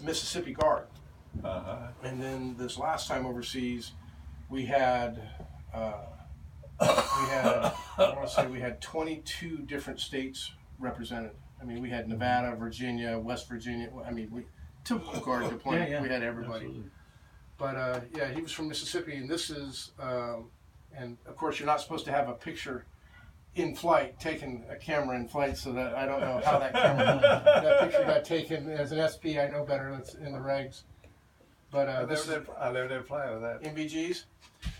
Mississippi Guard. And then this last time overseas, we had I want to say we had 22 different states represented. I mean, we had Nevada, Virginia, West Virginia. I mean, typical Guard deployment. We had everybody. Absolutely. But yeah, he was from Mississippi, and this is, and of course, you're not supposed to have a picture in flight, taking a camera in flight, so that I don't know how that picture got taken. As an SP, I know better. That's in the regs. But I never did fly with that. MVGs.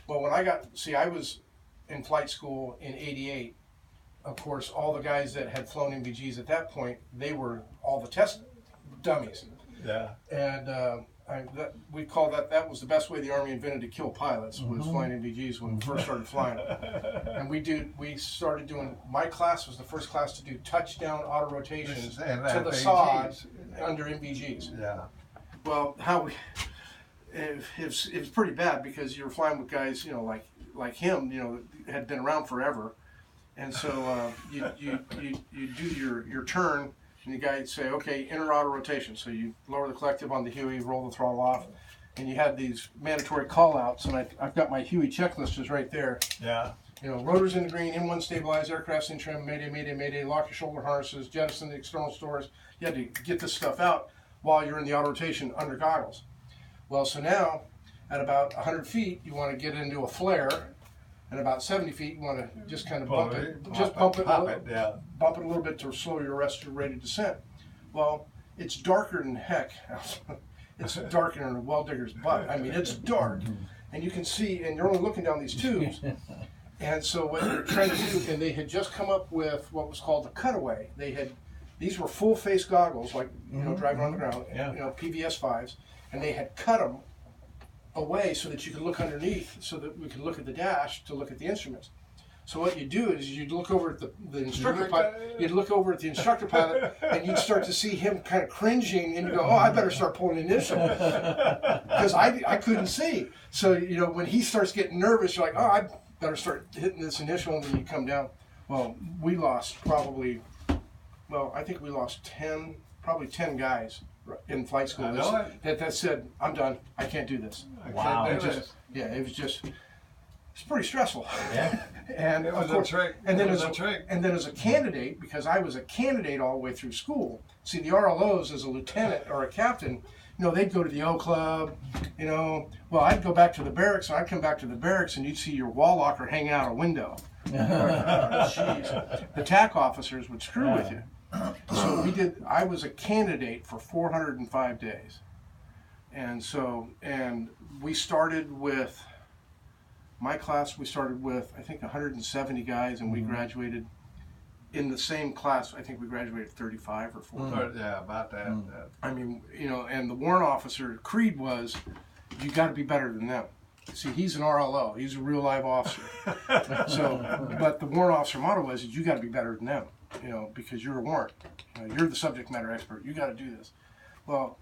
Well, when I was in flight school in '88. Of course, all the guys that had flown MVGs at that point, they were all the test dummies. Yeah. And we call that was the best way the Army invented to kill pilots, was flying MVGs when we first started flying. And we started doing, my class was the first class to do touchdown auto rotations to the sod under MVGs. Yeah. Well, it was pretty bad, because you were flying with guys, like him, had been around forever. And so you do your turn, and the guy would say, okay, inter auto rotation. So you lower the collective on the Huey, roll the throttle off, and you had these mandatory call-outs. And I've got my Huey checklist just right there. Yeah. Rotors in the green, M1 stabilized, aircraft's in trim, mayday, mayday, mayday, lock your shoulder harnesses, jettison the external stores. You had to get this stuff out while you're in the auto rotation under goggles. Well, so now, at about 100 feet, you want to get into a flare. And about 70 feet, you want to just kind of bump it a little bit to slow your arrest your rate of descent. Well, it's darker than heck. It's darker than a well digger's butt. I mean, it's dark, and you can see, and you're only looking down these tubes. And so what you're trying to do, and they had just come up with what was called the cutaway. These were full face goggles, like driving on the ground, PVS 5s, and they had cut them away so that you could look underneath, so that we could look at the dash to look at the instruments. So what you do is you'd look over at the instructor pilot. You'd look over at the instructor pilot, and you'd start to see him kind of cringing, and you go, "Oh, I better start pulling initial," because I couldn't see. So when he starts getting nervous, you're like, "Oh, I better start hitting this initial," and then you come down. Well, we lost I think we lost probably 10 guys in flight school that said, "I'm done. I can't do this." Wow. It's pretty stressful. Yeah. And It was of course, a trick. and then It as a candidate, because I was a candidate all the way through school. See, the RLOs as a lieutenant or a captain, they'd go to the O Club, Well, I'd go back to the barracks, and I'd come back to the barracks, and you'd see your wall locker hanging out a window. Jeez. The TAC officers would screw with you. So I was a candidate for 405 days. And we started with, my class, I think 170 guys, and we graduated in the same class. I think we graduated 35 or 40. Yeah, about that. I mean, and the warrant officer creed was, you got to be better than them. See, he's an RLO. He's a real live officer. But the warrant officer motto was, you got to be better than them, because you're a warrant. You're the subject matter expert. You got to do this. Well,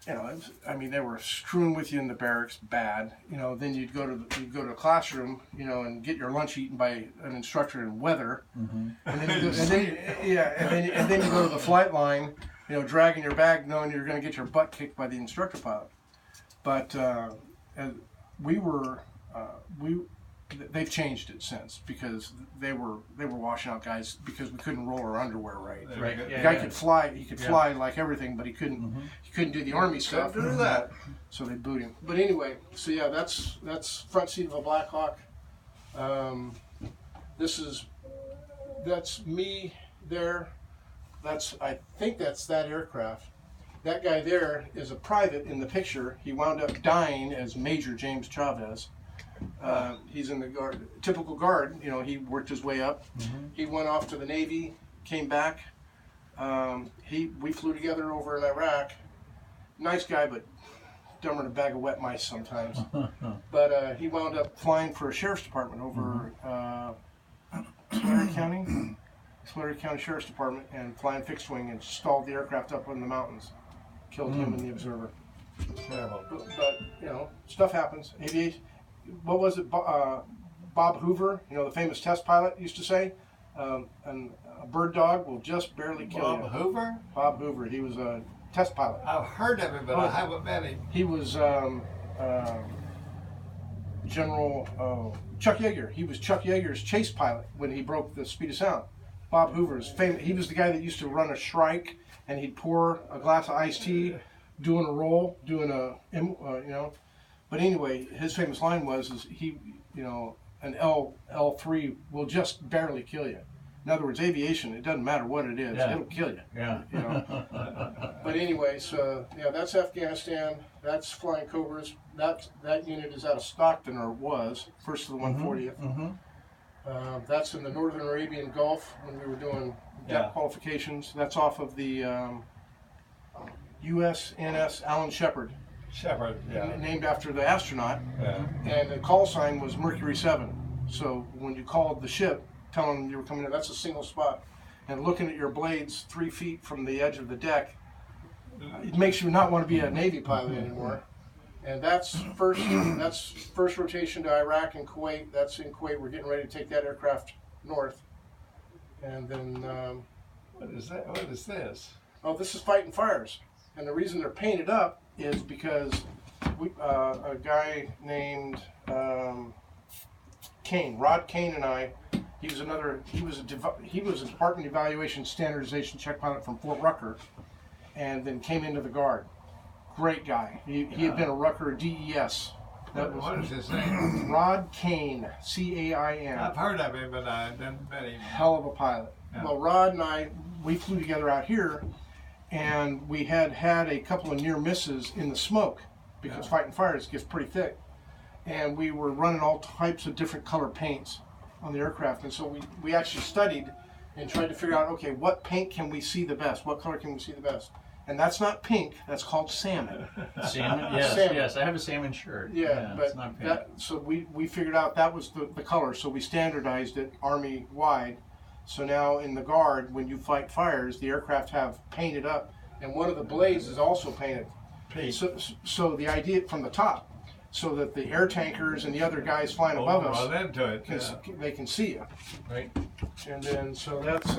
they were screwing with you in the barracks bad. Then you'd go to a classroom, and get your lunch eaten by an instructor in weather, and then you go to the flight line, dragging your bag, knowing you're going to get your butt kicked by the instructor pilot. But they've changed it since, because they were washing out guys because we couldn't roll our underwear right. Right. The guy could fly. He could fly like everything, but he couldn't. He couldn't do the Army stuff. Couldn't do that. So they boot him. But anyway, so yeah, that's front seat of a Black Hawk. That's me there. I think that's that aircraft. That guy there is a private in the picture. He wound up dying as Major James Chavez. He's in the Guard, typical Guard. He worked his way up. He went off to the Navy, came back. We flew together over in Iraq. Nice guy, but dumber than a bag of wet mice sometimes. But he wound up flying for a sheriff's department over Tulare County Sheriff's Department, and flying fixed wing, and stalled the aircraft up in the mountains. Killed him and the observer. But stuff happens. Aviation. What was it? Bob Hoover, the famous test pilot, used to say, and a bird dog will just barely kill you. Bob Hoover? Bob Hoover. He was a test pilot. I've heard of him, but I haven't met him. He was General Chuck Yeager. He was Chuck Yeager's chase pilot when he broke the speed of sound. Bob Hoover's famous. He was the guy that used to run a Shrike, and he'd pour a glass of iced tea, doing a roll, doing a But anyway, his famous line was, "Is he, an L3 will just barely kill you." In other words, aviation, it doesn't matter what it is, it'll kill you. Yeah. But anyway, so yeah, that's Afghanistan. That's Flying Cobras. That unit is out of Stockton, or was, first of the 140th. That's in the Northern Arabian Gulf when we were doing depth qualifications. That's off of the USNS Alan Shepard. Shepard, yeah. Named after the astronaut. Yeah. And the call sign was Mercury 7. So when you called the ship, telling them you were coming in, that's a single spot. And looking at your blades 3 feet from the edge of the deck, it makes you not want to be a Navy pilot anymore. And that's first rotation to Iraq and Kuwait. That's in Kuwait. We're getting ready to take that aircraft north. And then What is that? What is this? oh, this is Fighting Fires. And the reason they're painted up is because a guy named Kane, Rod Kane, and I. He was a Department Evaluation Standardization check pilot from Fort Rucker, and then came into the Guard. Great guy. He had been a Rucker DES. What is his name? Rod Kane, C-A-I-N. I've heard of him, but I didn't met him. Hell of a pilot. Yeah. Well, Rod and I, we flew together out here, and we had a couple of near misses in the smoke because Fighting Fires gets pretty thick, and we were running all types of different color paints on the aircraft, and so we actually studied and tried to figure out, okay, what paint can we see the best? What color can we see the best? And that's not pink, that's called salmon. Salmon? Yes, Salmon. yes. I have a salmon shirt. Yeah, it's but not pink. so we figured out that was the color, so we standardized it Army-wide. So now in the Guard, when you fight fires, the aircraft have painted up, and one of the blades is also painted. So the idea from the top, so that the air tankers and the other guys flying above us, Into it. they can see you. Right. And then so that's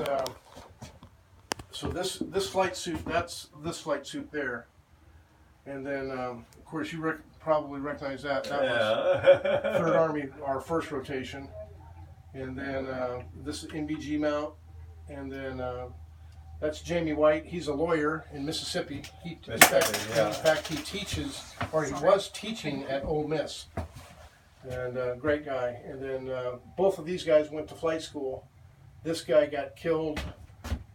so this flight suit, that's this flight suit there, and then of course you probably recognize that. That was Third Army, our first rotation, and then this is NVG mount, and then that's Jamie White. He's a lawyer in Mississippi. In fact, he teaches, or he was teaching at Ole Miss, and great guy. And then both of these guys went to flight school. This guy got killed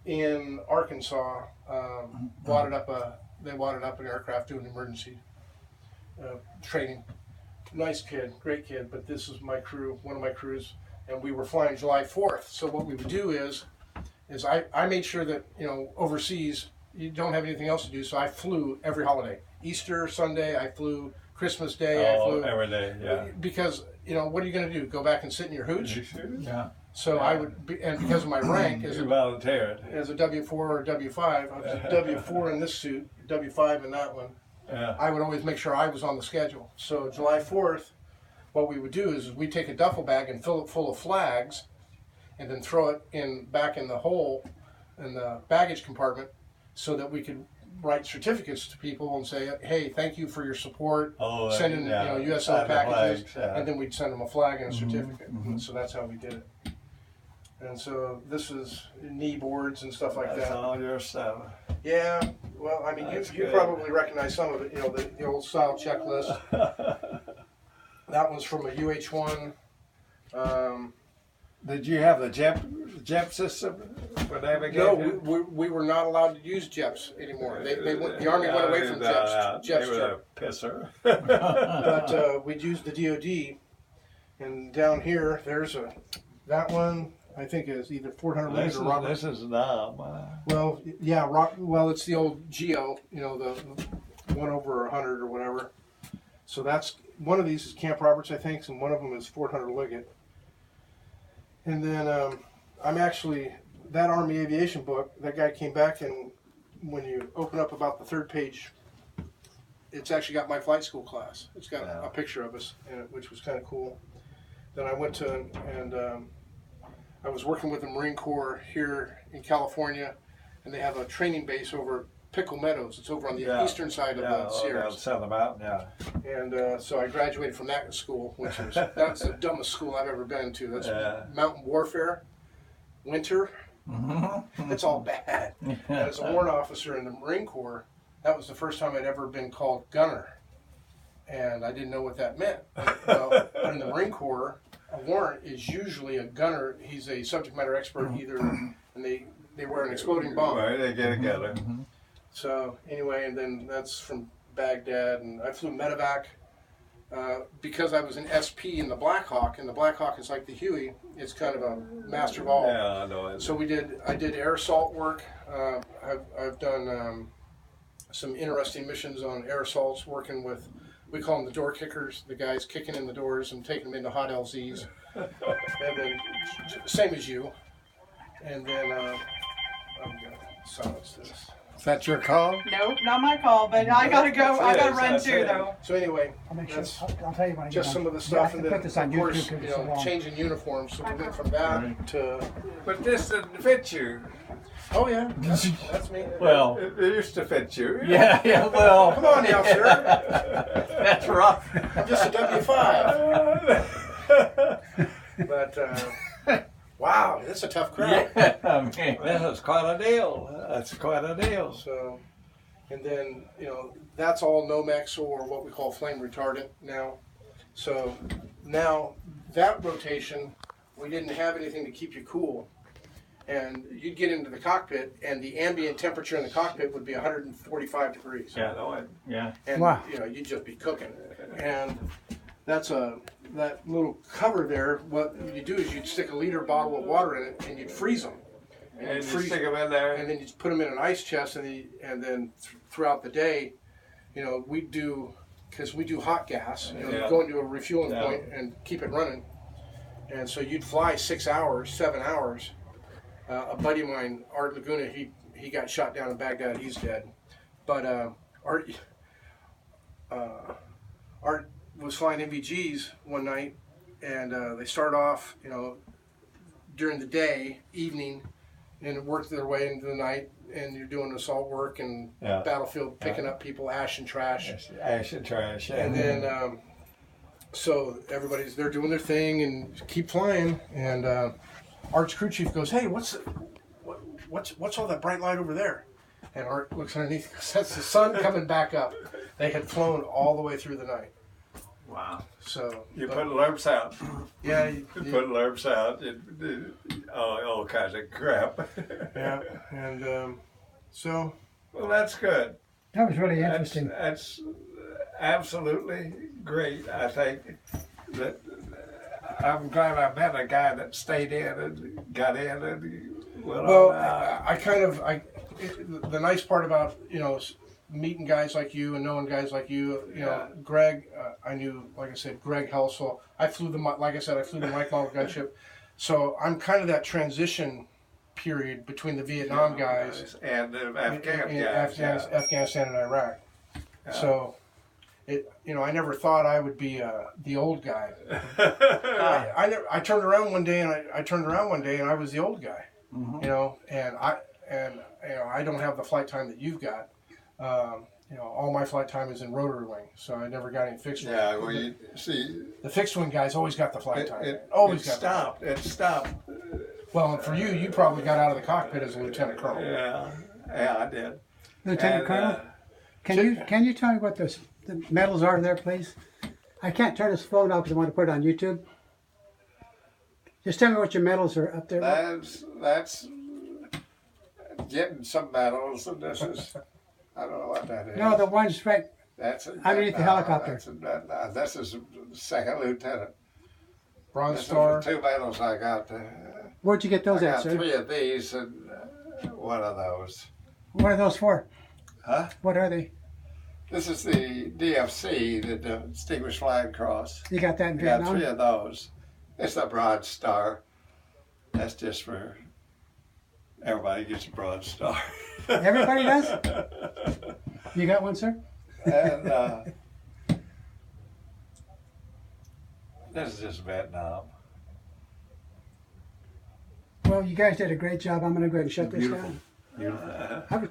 in Arkansas. They wadded up an aircraft doing emergency training. Nice kid, great kid. But this is my crew, one of my crews, and we were flying July 4th. So what we would do is I made sure that, overseas, you don't have anything else to do, so I flew every holiday. Easter Sunday, I flew. Christmas Day, I flew. Every day, yeah. Because, what are you going to do? Go back and sit in your hooch? Yeah. So I would, and because of my rank as You volunteered. a W4 or W5, I was a W4 in this suit, W5 in that one. Yeah. I would always make sure I was on the schedule. So July 4th, what we would do is we'd take a duffel bag and fill it full of flags, and then throw it back in the hole in the baggage compartment, so that we could write certificates to people and say, hey, thank you for your support, send in USO Sign the packages, flags, and then we'd send them a flag and a certificate. And so that's how we did it. And so this is knee boards and stuff like That's that. all your stuff. Yeah, well, I mean, That's you good. probably recognize some of it, the old style checklist. That one's from a UH-1. Did you have the JEP system for No, navigation? we were not allowed to use JEPs anymore. The Army went away from JEPs. They were a pisser. But we'd use the DOD, and down here, that one, I think is either 400 This millimeter Robert. is Nam. Well, yeah, it's the old Geo, the 1/100 or whatever. So that's, one of these is Camp Roberts, I think, and one of them is 400 Liggett. And then I'm actually, that Army aviation book, that guy came back, and when you open up about the third page, it's actually got my flight school class. It's got a picture of us in it, which was kind of cool. Then I went to, and I was working with the Marine Corps here in California, and they have a training base over Pickle Meadows. It's over on the Yeah. eastern side of Yeah, the down Sierras. Southern Mountain, yeah. And so I graduated from that school, which was that's the dumbest school I've ever been to. That's Yeah. mountain warfare, winter. It's all bad. And as a warrant officer in the Marine Corps, that was the first time I'd ever been called gunner, and I didn't know what that meant. Well, but in the Marine Corps, a warrant is usually a gunner. He's a subject matter expert, either, and they wear an exploding bomb. Right, they get together. So anyway, and then that's from Baghdad, and I flew medevac because I was an SP in the Black Hawk, and the Black Hawk is like the Huey. It's kind of a master of all. Yeah, I know it. So I did air assault work. I've done some interesting missions on air assaults, working with, we call them the door kickers, the guys kicking in the doors and taking them into hot LZs. And then, same as you. And then, I'm going to silence this. Is that your call? Nope, not my call, but I gotta go. I gotta run That's too, it. though. So anyway, I'll make sure. that's I'll tell you when I get just on. some of the Yeah, I stuff, can and then put this on of course, YouTube 'cause you it's so know, long. changing uniforms. So we went from that to, But this didn't fit you. oh yeah, that's me. Well, It used to fit you. yeah, well, Come on now, sir. that's rough. I'm just a W5. But wow, that's a tough crowd. Yeah, man. This is quite a deal. That's quite a deal. So, and then, you know, that's all Nomex, or what we call flame retardant now. So now that rotation, we didn't have anything to keep you cool. And you'd get into the cockpit, and the ambient temperature in the cockpit would be 145 degrees. Yeah, no, it, Yeah. And, Wow. you know, you'd just be cooking. And that little cover there, what you do is you'd stick a liter bottle of water in it, and you'd freeze them. and you freeze- stick them in there. And then you put them in an ice chest, and then throughout the day, you know, we do, because we do hot gas, you know, Yeah. you go into a refueling Yeah. point and keep it running. And so you'd fly 6 hours, 7 hours. A buddy of mine, Art Laguna, he got shot down in Baghdad. He's dead. But Art was flying MVGs one night, and they started off, you know, during the day, evening, and worked their way into the night, and you're doing assault work and Yeah. battlefield, picking up people, ash and trash. Ash and trash. Yeah. And then, so they're doing their thing and keep flying. And Art's crew chief goes, "Hey, what's all that bright light over there?" And Art looks underneath and goes, "That's the sun coming back up." They had flown all the way through the night. Wow. So You but- put alerts out. yeah, You put alerts out. All kinds of crap. yeah, and so Well, that's good. That was really That's, interesting. that's absolutely great. I think that I'm glad I met a guy that stayed in and got in and well, the nice part about, you know, meeting guys like you and knowing guys like you know, Greg, I knew, like I said, Greg Helsel. I flew the Mike model gunship. So I'm kind of that transition period between the Vietnam guys and the Afghan in guys. Afghanistan and Iraq. Yeah. So I never thought I would be the old guy. I turned around one day and I was the old guy. You know, and I don't have the flight time that you've got. You know, all my flight time is in rotary wing, so I never got any fixed wing. Yeah, well, you see, The fixed wing guys always got the flight time. it Always got stopped. It stopped. Well, and for you probably got out of the cockpit as a lieutenant colonel. Yeah, I did. Lieutenant And, Colonel, can you tell me what the medals are there, please? I can't turn this phone off because I want to put it on YouTube. Just tell me what your medals are up there. That's getting some medals, and this is, I don't know what that is. No, the ones right. That's underneath the helicopter. This is second lieutenant. Bronze This is Star. the 2 medals I got. Where'd you get I those at, got sir? 3 of these and 1 of those. What are those for? Huh? What are they? This is the DFC, the Distinguished Flying Cross. You got that in I got Vietnam? 3 of those. It's the Bronze Star. That's just for everybody gets a Bronze Star. Everybody does? You got one, sir? And this is just Vietnam. Well, you guys did a great job. I'm going to go ahead and shut this Beautiful. down. Beautiful. I was